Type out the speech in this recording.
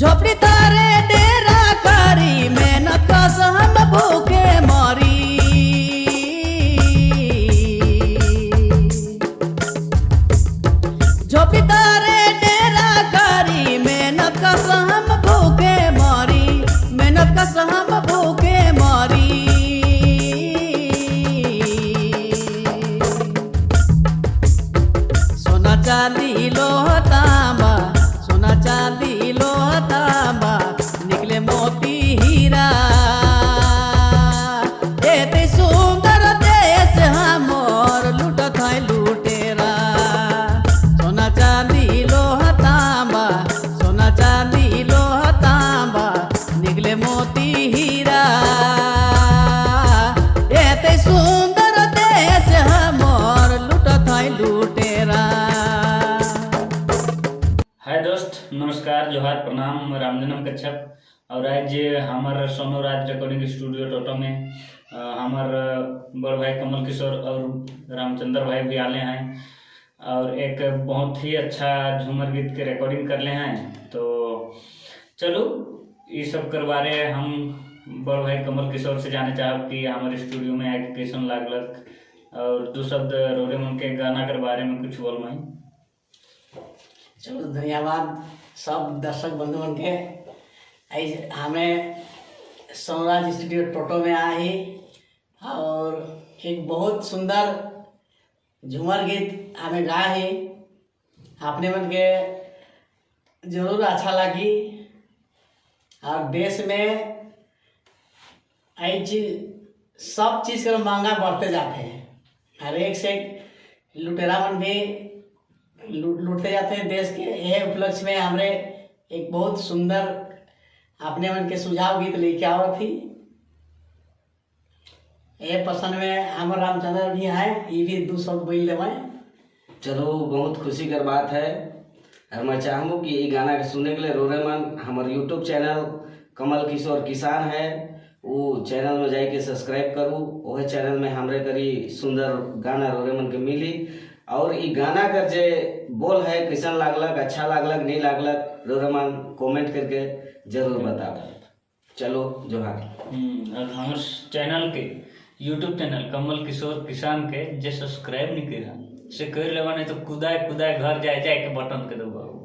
झोपड़ी तारे डेरा करी मेहनत का हम भूखे मारी। झोपड़ी तारे डेरा करी मेहनत का हम भूखे मारी, मेहनत का हम भूखे मारी। सोना चांदी लोहा तांबा, सोना चांदी लोहा तांबा, निकले मोती हीरा। एते सुंदर देश हमर लूटत है लुटेरा। सोना चांदी लोहा तांबा, सोना चांदी लोहा तांबा, निकले मोती हीरा। एते सुंदर देश हमर लूटत है लुटेरा। हाय दोस्त, नमस्कार, जोहार, प्रणाम, रामजन्म कच्छप। और आज हमार सोनोराज रिकॉर्डिंग स्टूडियो टोटो में हमार बड़ भाई कमल किशोर और रामचंद्र भाई भी आले हैं और एक बहुत ही अच्छा झूमर गीत के रिकॉर्डिंग कर ले हैं। तो चलो ये सब करवारे हम बड़ भाई कमल किशोर से जाने चाहब कि हमारे स्टूडियो में आके कैसन लागलक और दो शब्द रोरे मन के गाना के बारे में कुछ बोल मैं। चलो धन्यवाद सब दर्शक बंधुओं के। हमें सोनराज स्टूडियो टोटो में आए और एक बहुत सुंदर झूमर गीत हमें गाए है। अपने मन के जरूर अच्छा लगी और देश में आई चीज सब चीज़ का महंगा बढ़ते जाते हैं। हर एक से लुटेरा मन भी लूटते जाते हैं देश के। यह उपलक्ष्य में हमने एक बहुत सुंदर अपने मन के सुझाव गीत लेके आओ थी। ये पसंद में हम रामचंद्र भी हैं, ये भी दो शब्द बोल देवे। चलो बहुत खुशी कर बात है और मैं चाहूँगा कि ये गाना के सुनने के लिए रोरे मन हमारे यूट्यूब चैनल कमल किशोर किसान है, वो चैनल में जाके सब्सक्राइब करूँ। वह चैनल में हमरे करी सुंदर गाना रोरे मन के मिली और ये गाना कर जे बोल है कैसन लागलक, अच्छा लागलक, नहीं लागलक, रोरमान कमेंट करके जरूर बताओ। चलो जोहार। और हमारे चैनल के यूट्यूब चैनल कमल किशोर किसान के जे सब्सक्राइब नहीं करा से कर लेवा, नहीं तो कुदाए कुदाए घर जाए जाए के बटन के दबाओ।